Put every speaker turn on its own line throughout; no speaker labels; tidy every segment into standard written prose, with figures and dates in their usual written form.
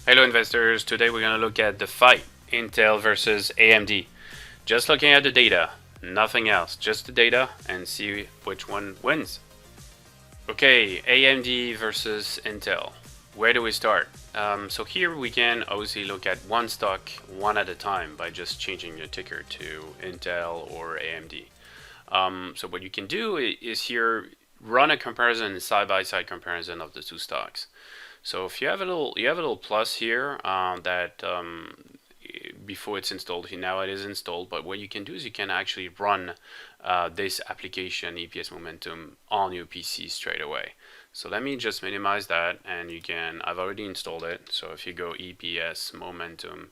Hello investors, today we're going to look at the fight, Intel versus AMD. Just looking at the data, nothing else, just the data and see which one wins. Okay, AMD versus Intel. Where do we start? So here we can obviously look at one stock one at a time by just changing the ticker to Intel or AMD. So what you can do is here run a comparison, side-by-side comparison of the two stocks. So if you have a little plus here that before it's installed, now it is installed, but what you can do is you can actually run this application EPSMomentum on your PC straight away. So let me just minimize that, and I've already installed it. So if you go EPSMomentum,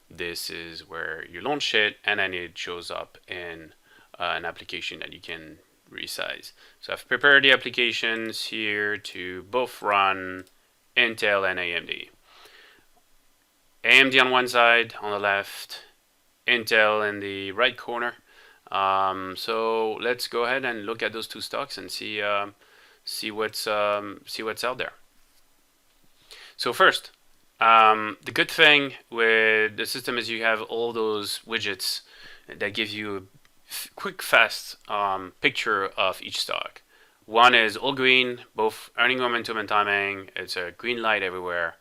this is where you launch it, and then it shows up in an application that you can resize. So I've prepared the applications here to both run Intel and AMD. AMD on one side, on the left, Intel in the right corner. So let's go ahead and look at those two stocks and see what's out there. So first, the good thing with the system is you have all those widgets that give you a quick, fast picture of each stock. One is all green, both earning momentum and timing. It's a green light everywhere.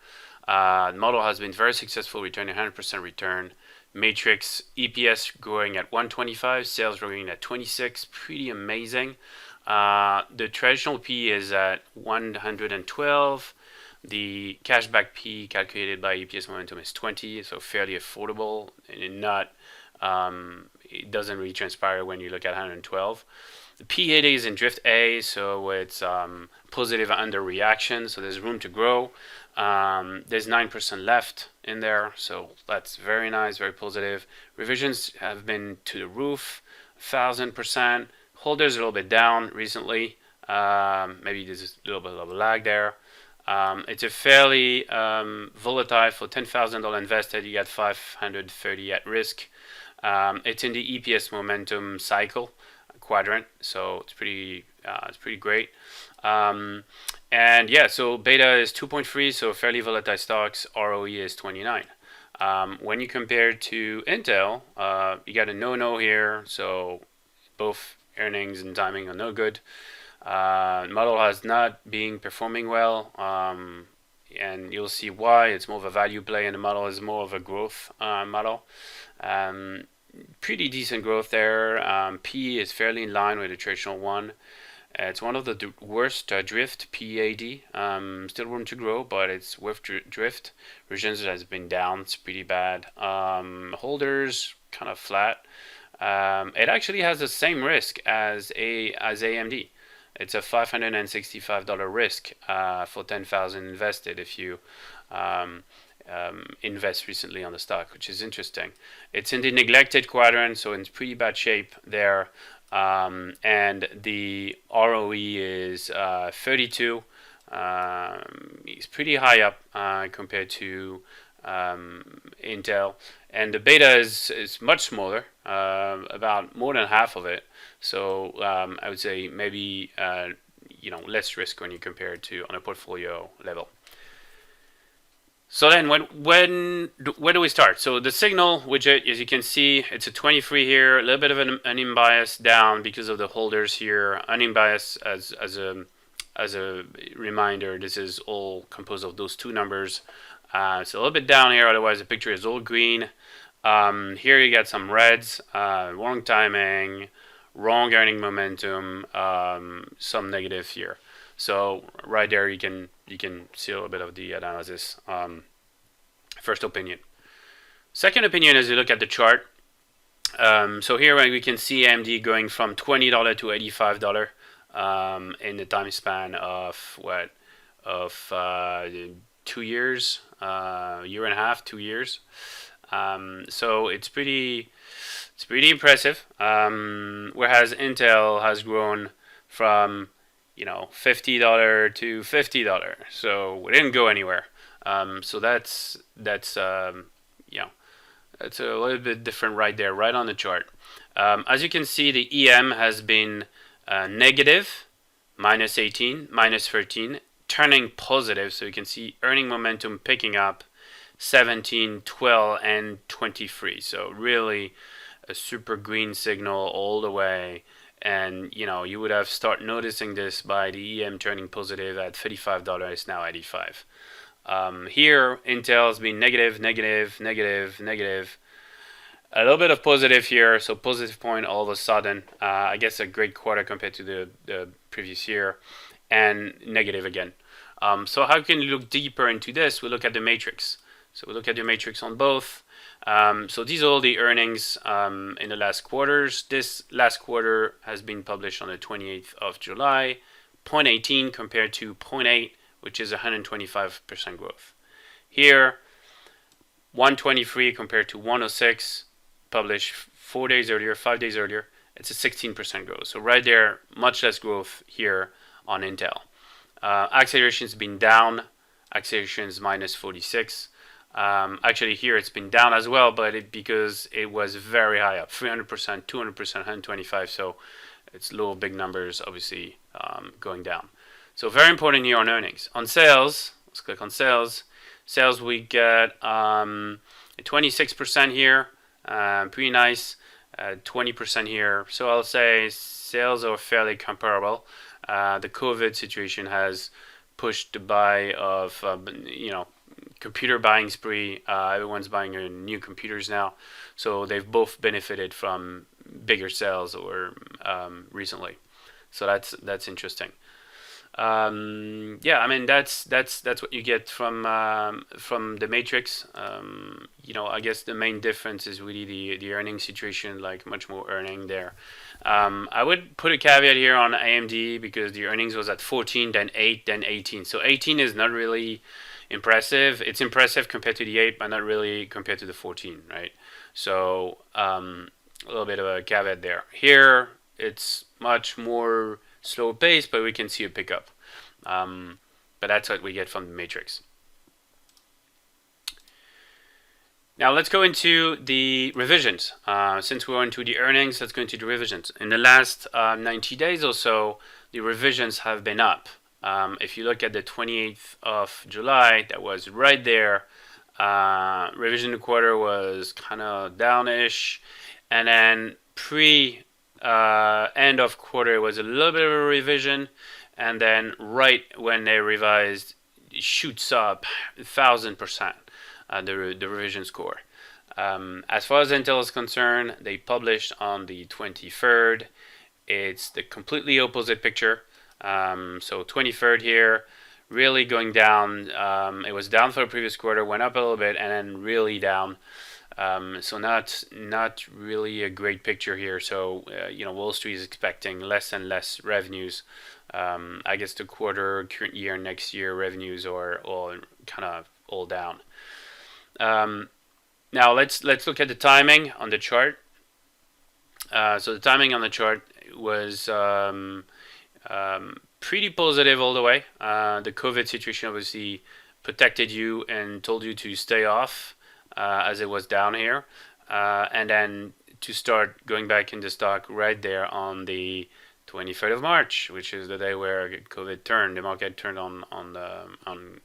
The model has been very successful, returning 100% return. Matrix EPS growing at 125, sales growing at 26, pretty amazing. The traditional P is at 112. The cashback P calculated by EPSMomentum is 20, so fairly affordable and not. It doesn't really transpire when you look at 112. The P80 is in drift A, so it's positive underreaction, so there's room to grow. There's 9% left in there, so that's very nice, very positive. Revisions have been to the roof, 1,000%. Holders a little bit down recently. Maybe there's a little bit of a lag there. It's a fairly volatile. For $10,000 invested, you get 530 at risk. It's in the EPSMomentum cycle quadrant, so it's pretty great. And yeah, so beta is 2.3, so fairly volatile stocks. ROE is 29. When you compare it to Intel, you got a no here, so both earnings and timing are no good. Model has not been performing well, and you'll see why. It's more of a value play, and the model is more of a growth model. Pretty decent growth there. P is fairly in line with the traditional one. It's one of the worst drift, PAD. Still room to grow, but it's worth drift. Revisions has been down. It's pretty bad. Holders kind of flat. It actually has the same risk as AMD. It's a $565 risk for 10,000 invested if you invest recently on the stock, which is interesting. It's in the neglected quadrant, so in pretty bad shape there. And the ROE is 32. It's pretty high up compared to Intel, and the beta is much smaller, about more than half of it. So I would say maybe less risk when you compare it to on a portfolio level. So then where do we start? So the signal widget, as you can see, it's a 23 here, a little bit of an unbiased down because of the holders here. Unbiased as a reminder, this is all composed of those two numbers. It's a little bit down here, otherwise the picture is all green. Here you got some reds, wrong timing, wrong earning momentum, some negative here. So right there you can see a little bit of the analysis. First opinion. Second opinion is you look at the chart. So here we can see AMD going from $20 to $85 in the time span of 2 years, year and a half, 2 years. So it's pretty impressive. Whereas Intel has grown from $50 to $50, so we didn't go anywhere. So that's a little bit different right there, right on the chart. As you can see, the EM has been negative, minus 18, minus 13, turning positive. So you can see earning momentum picking up, 17, 12, and 23. So really a super green signal all the way. And you would have start noticing this by the EM turning positive at $35, now 85. Here, Intel's been negative, negative, negative, negative. A little bit of positive here, so positive point all of a sudden. I guess a great quarter compared to the previous year, and negative again. So how can you look deeper into this? We look at the matrix. So we look at the matrix on both. So these are all the earnings in the last quarters. This last quarter has been published on the 28th of July, 0.18 compared to 0.8, which is 125% growth. Here, 123 compared to 106, published 4 days earlier, 5 days earlier. It's a 16% growth. So right there, much less growth here on Intel. Acceleration's been down. Acceleration's minus 46. Actually, here it's been down as well, but because it was very high up, 300%, 200%, 125%. So it's low, big numbers, obviously going down. So very important here on earnings. On sales, let's click on sales. Sales, we get 26% here, pretty nice. 20% here. So I'll say sales are fairly comparable. The COVID situation has pushed the buy of, computer buying spree. Everyone's buying new computers now, so they've both benefited from bigger sales or recently. So that's interesting. Yeah, I mean that's what you get from the matrix. I guess the main difference is really the earning situation, like much more earning there. I would put a caveat here on AMD because the earnings was at 14, then 8, then 18. So 18 is not really impressive. It's impressive compared to the 8, but not really compared to the 14, right? So a little bit of a caveat there. Here it's much more slow pace, but we can see a pickup. But that's what we get from the matrix. Now let's go into the revisions. Since we're into the earnings, let's go into the revisions. In the last 90 days or so, the revisions have been up. If you look at the 28th of July, that was right there. Revision quarter was kind of downish, and then end of quarter was a little bit of a revision, and then right when they revised, it shoots up 1,000%. The revision score. As far as Intel is concerned, they published on the 23rd. It's the completely opposite picture. So 23rd here, really going down. It was down for the previous quarter, went up a little bit, and then really down. So not really a great picture here. So Wall Street is expecting less and less revenues. I guess the quarter, current year, next year revenues are all kind of all down. Now let's look at the timing on the chart. So the timing on the chart was pretty positive all the way. The COVID situation obviously protected you and told you to stay off as it was down here, and then to start going back in the stock right there on the 23rd of March, which is the day where COVID turned. The market turned on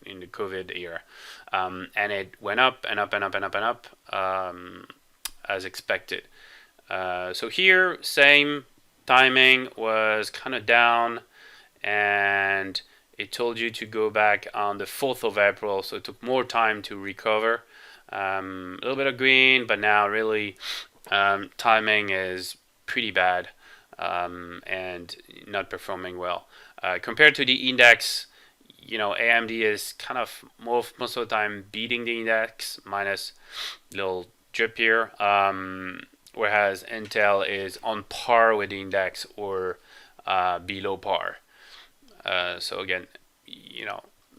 in the COVID era, and it went up and up and up and up and up as expected. So here, same timing was kind of down, and it told you to go back on the 4th of April. So it took more time to recover. A little bit of green, but now really timing is pretty bad. And not performing well. Compared to the index, AMD is kind of most of the time beating the index, minus a little drip here, whereas Intel is on par with the index or below par. So again,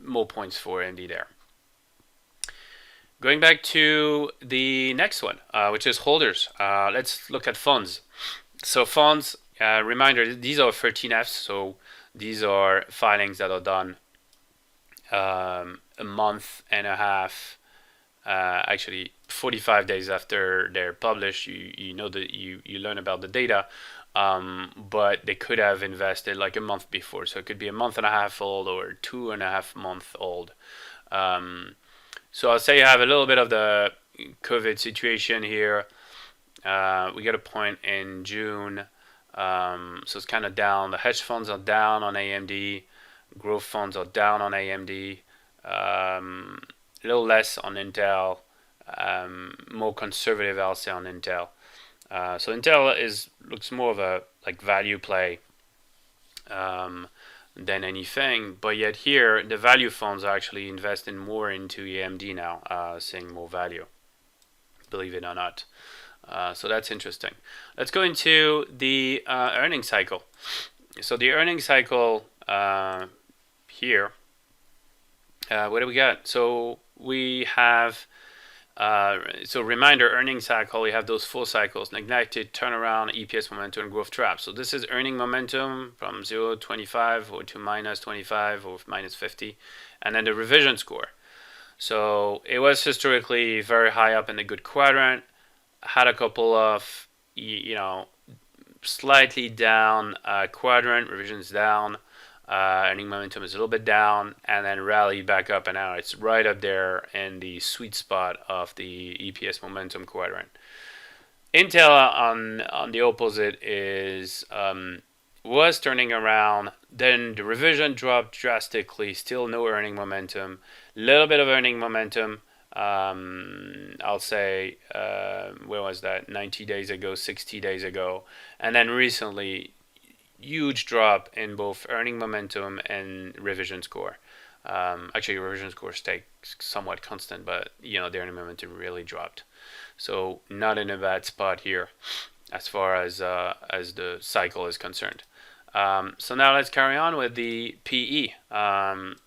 more points for AMD there. Going back to the next one, which is holders. Let's look at funds. So funds, reminder, these are 13Fs, so these are filings that are done a month and a half, actually 45 days after they're published. You know that you learn about the data, but they could have invested like a month before, so it could be a month and a half old or 2.5 month old. So I'll say you have a little bit of the COVID situation here. We got a point in June, so it's kind of down. The hedge funds are down on AMD, growth funds are down on AMD, a little less on Intel, more conservative, I'll say, on Intel. So Intel looks more of a like value play than anything, but yet here the value funds are actually investing more into AMD now, seeing more value, believe it or not. So that's interesting. Let's go into the earnings cycle. So the earnings cycle here, what do we got? So we have, so reminder, earnings cycle, we have those 4 cycles: neglected, turnaround, EPS momentum, and growth trap. So this is earning momentum from 0 to 25 or to minus 25 or minus 50, and then the revision score. So it was historically very high up in the good quadrant, had a couple of, slightly down quadrant, revisions down, earning momentum is a little bit down, and then rally back up, and now it's right up there in the sweet spot of the EPS momentum quadrant. Intel on the opposite was turning around, then the revision dropped drastically, still no earning momentum, little bit of earning momentum. I'll say, where was that? 90 days ago, 60 days ago. And then recently, huge drop in both earning momentum and revision score. Actually, revision score stayed somewhat constant, but the earning momentum really dropped. So not in a bad spot here as far as the cycle is concerned. So now let's carry on with the PE.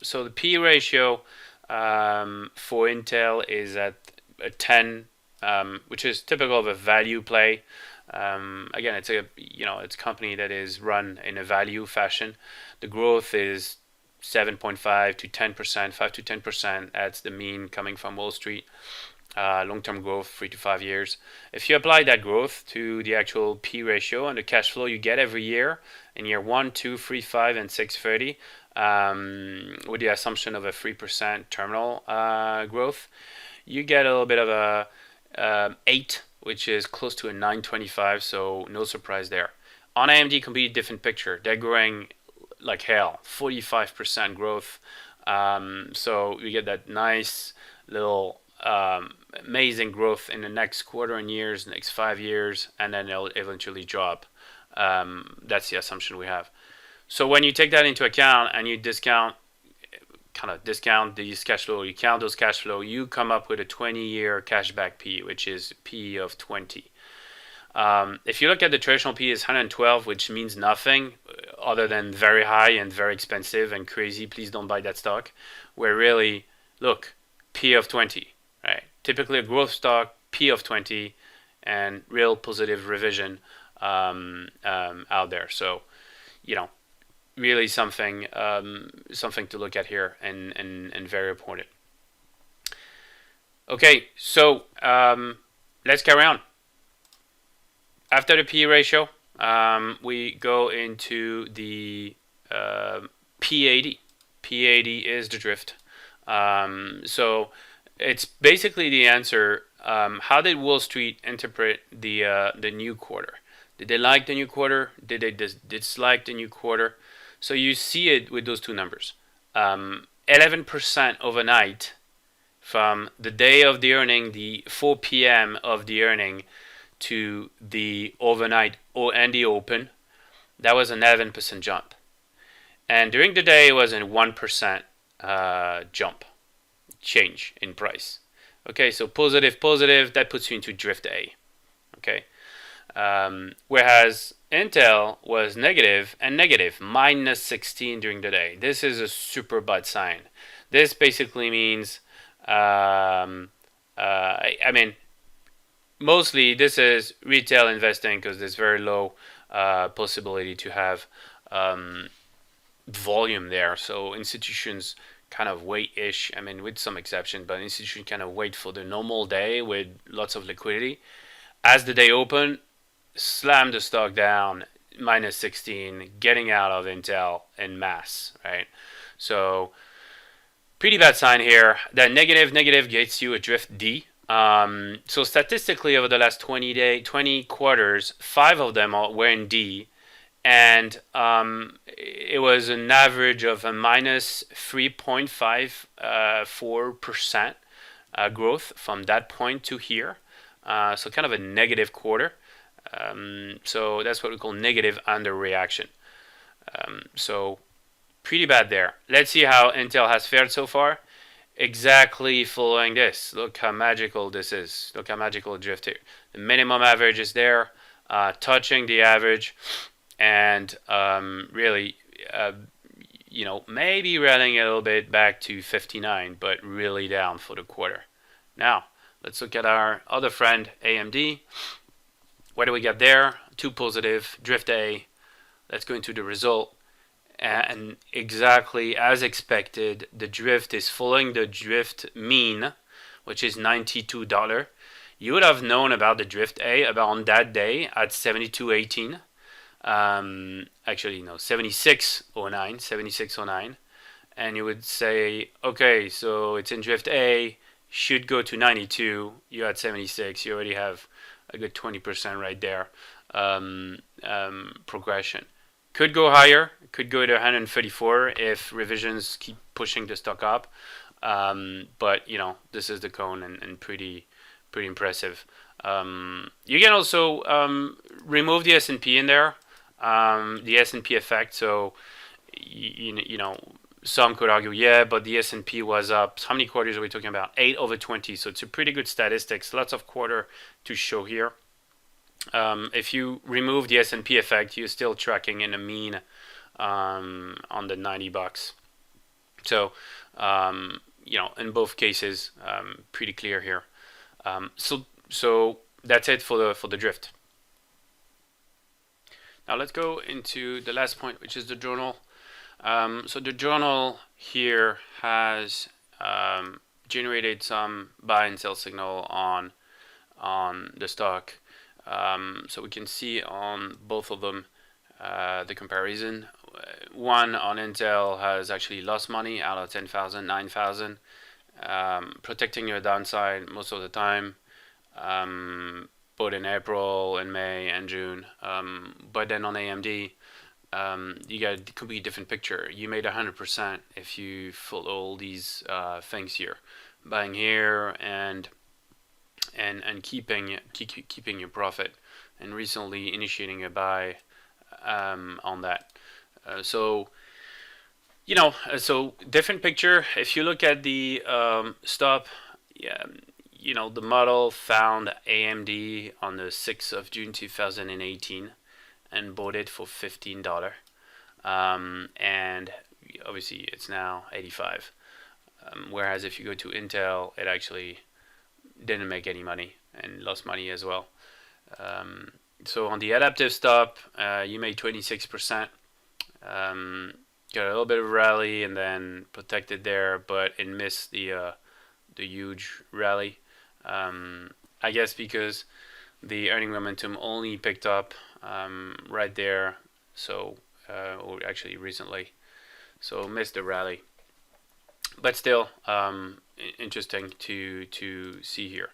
So the PE ratio for Intel is at a 10, which is typical of a value play. Again, it's a company that is run in a value fashion. The growth is 7.5 to 10%, 5 to 10%. That's the mean coming from Wall Street. Long-term growth, 3 to 5 years. If you apply that growth to the actual P ratio and the cash flow you get every year in year 1, 2, 3, 5, and 6, 30, with the assumption of a 3% terminal growth, you get a little bit of a 8, which is close to a 925, so no surprise there. On AMD, completely different picture. They're growing like hell, 45% growth. So you get that nice little amazing growth in the next quarter and years, next 5 years, and then it'll eventually drop. That's the assumption we have. So when you take that into account and you discount these cash flow, you count those cash flow, you come up with a 20-year cashback P, which is P of 20. If you look at the traditional P is 112, which means nothing other than very high and very expensive and crazy. Please don't buy that stock. Where really, look, P of 20, right? Typically a growth stock, P of 20, and real positive revision out there. So, really something to look at here and very important. Okay, so let's carry on. After the P ratio, we go into the P80. P80 is the drift. So it's basically the answer. How did Wall Street interpret the new quarter? Did they like the new quarter? Did they dislike the new quarter? So you see it with those two numbers. 11% overnight from the day of the earning, the 4 p.m. of the earning, to the overnight and the open. That was an 11% jump. And during the day, it was a 1% jump, change in price. Okay, so positive, that puts you into drift A. Okay, whereas Intel was negative and negative, minus 16 during the day. This is a super bad sign. This basically means, mostly this is retail investing because there's very low possibility to have volume there. So institutions kind of wait-ish, with some exception, but institutions kind of wait for the normal day with lots of liquidity. As the day open, slam the stock down, minus 16, getting out of Intel en masse, right? So pretty bad sign here. That negative gets you a drift D. So statistically, over the last 20 quarters, 5 of them were in D, and it was an average of a minus 3.54% growth from that point to here. So kind of a negative quarter. So that's what we call negative underreaction. So pretty bad there. Let's see how Intel has fared so far. Exactly following this. Look how magical this is. Look how magical the drift here. The minimum average is there, touching the average, and really, maybe rallying a little bit back to 59, but really down for the quarter. Now, let's look at our other friend, AMD. What do we got there? 2 positive, drift A. Let's go into the result. And exactly as expected, the drift is following the drift mean, which is $92. You would have known about the drift A about on that day at 72.18. Actually, no, 76.09, and you would say, okay, so it's in drift A, should go to 92. You're at 76. You already have a good 20% right there progression. Could go higher, could go to 134 if revisions keep pushing the stock up. But this is the cone and pretty impressive. You can also remove the S&P in there, the S&P effect. So some could argue, yeah, but the S&P was up. How many quarters are we talking about? 8 over 20. So it's a pretty good statistics. Lots of quarter to show here. If you remove the S&P effect, you're still tracking in a mean on the $90. So in both cases, pretty clear here. So that's it for the drift. Now let's go into the last point, which is the journal. So the journal here has generated some buy and sell signal on the stock. So we can see on both of them the comparison. One on Intel has actually lost money out of 10,000, 9,000, protecting your downside most of the time, both in April and May and June. But then on AMD, you get a completely different picture. You made 100% if you follow all these things here, buying here and keeping your profit, and recently initiating a buy on that. So different picture. If you look at the stop, the model found AMD on the 6th of June 2018 and bought it for $15. And obviously it's now 85. Whereas if you go to Intel, it actually didn't make any money and lost money as well. So on the adaptive stop, you made 26%. Got a little bit of rally and then protected there, but it missed the huge rally. I guess because the earning momentum only picked up right there, so or actually recently, so missed the rally. But still, interesting to see here.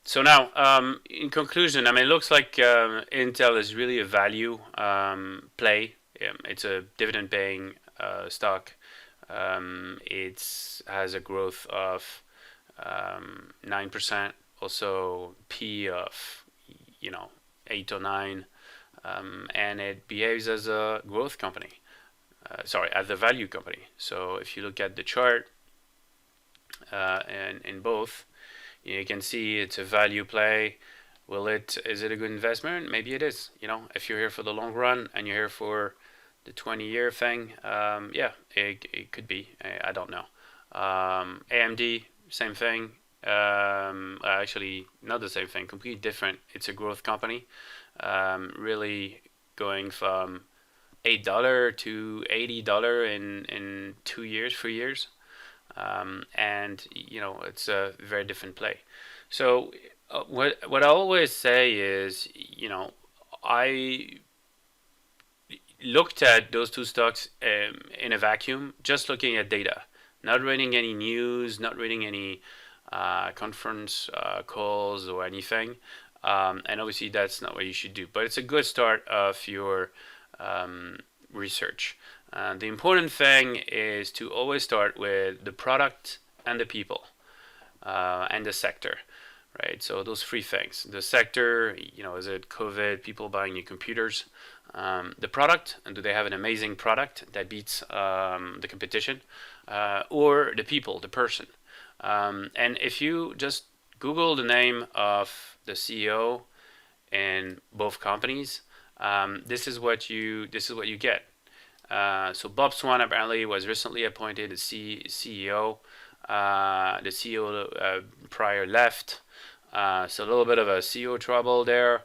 So now, in conclusion, it looks like Intel is really a value play. It's a dividend-paying stock. It has a growth of 9%. Also, P of 8 or 9, and it behaves as a growth company. As a value company. So if you look at the chart, and in both, you can see it's a value play. Is it a good investment? Maybe it is. If you're here for the long run and you're here for the 20-year thing, it could be. I don't know. AMD, same thing. Actually, not the same thing. Completely different. It's a growth company. Really going from $8 to $80 in 2 years, 3 years. And it's a very different play. So what I always say is, looked at those two stocks in a vacuum, just looking at data, not reading any news, not reading any conference calls or anything. And obviously, that's not what you should do. But it's a good start of your research. The important thing is to always start with the product and the people and the sector, right? So those three things: the sector, is it COVID, people buying new computers? The product, and do they have an amazing product that beats the competition? Or the people, the person. And if you just Google the name of the CEO in both companies, this is what you get. So Bob Swan apparently was recently appointed as CEO. The CEO prior left, so a little bit of a CEO trouble there.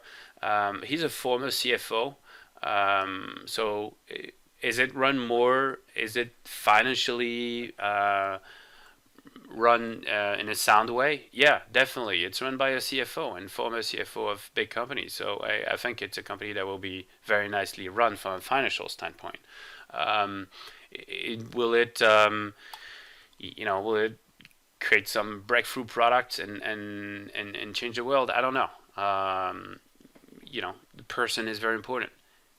He's a former CFO. So is it run more? Is it financially run in a sound way? Yeah, definitely. It's run by a CFO and former CFO of big companies. So I think it's a company that will be very nicely run from a financial standpoint. Will it create some breakthrough products and change the world? I don't know. The person is very important.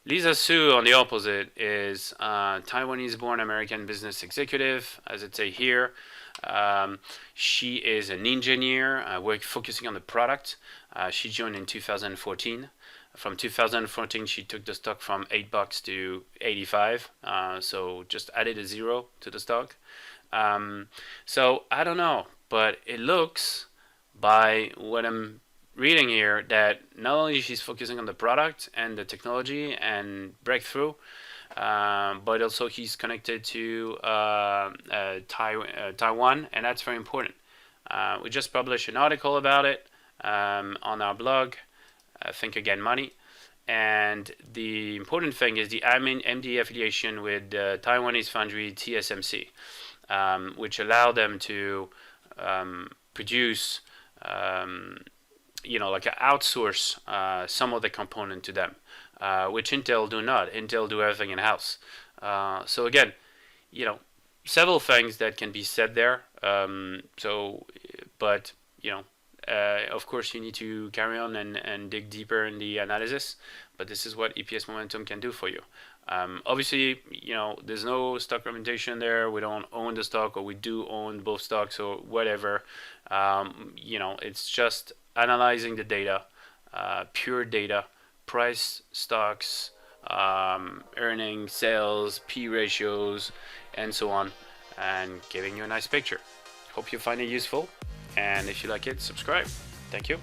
Lisa Su, on the opposite, is Taiwanese-born American business executive, as it say here. She is an engineer, focusing on the product. She joined in 2014. From 2014, she took the stock from $8 to 85. So just added a zero to the stock. So I don't know, but it looks, by what I'm reading here, that not only she's focusing on the product and the technology and breakthrough, but also he's connected to Taiwan, and that's very important. We just published an article about it on our blog, Think Again Money. And the important thing is the AMD affiliation with the Taiwanese foundry TSMC, which allow them to produce, outsource some of the component to them, which Intel do not. Intel do everything in house. So again, several things that can be said there. Of course, you need to carry on and dig deeper in the analysis. But this is what EPSMomentum can do for you. Obviously, there's no stock recommendation there. We don't own the stock, or we do own both stocks, or whatever. It's just analyzing the data, pure data, price, stocks, earnings, sales, P ratios, and so on, and giving you a nice picture. Hope you find it useful, and if you like it, subscribe. Thank you.